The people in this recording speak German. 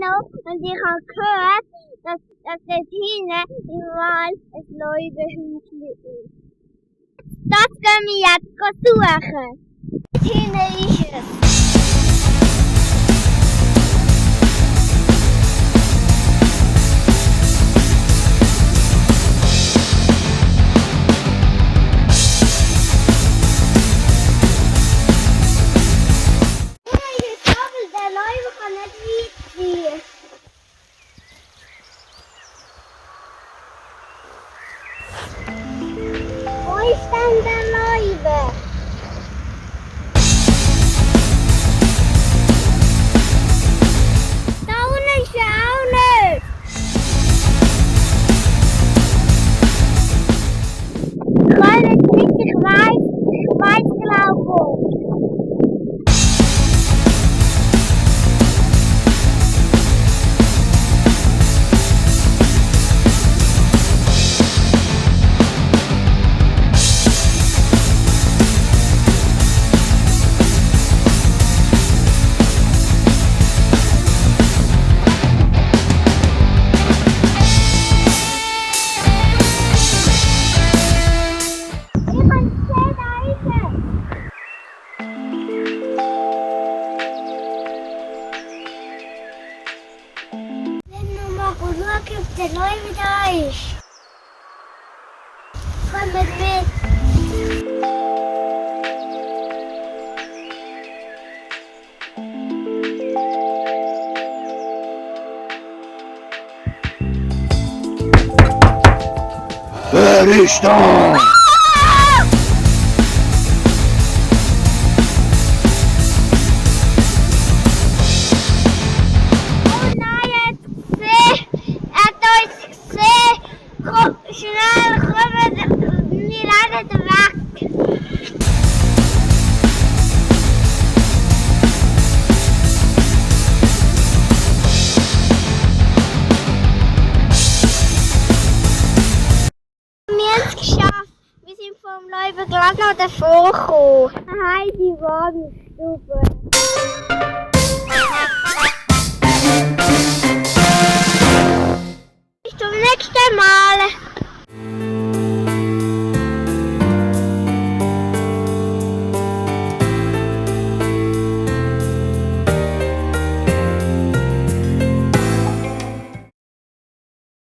Nino und ich habe gehört, dass dort hinten im Wald ein Räuberhäuschen ist. Das gehen wir jetzt suchen. Dort hinten ist es. Wo ist denn der Reuber? Da unten ist er auch nicht. Ich weiß nicht, ich weiß glaube ich. Schau, ob der Räuber da ist. Komm mit. Wer ist da? Schnell, kommen, wir rennen weg. Wir haben es geschafft. Wir sind vom Reuber gerade noch davor gekommen. Heidi war im Stube.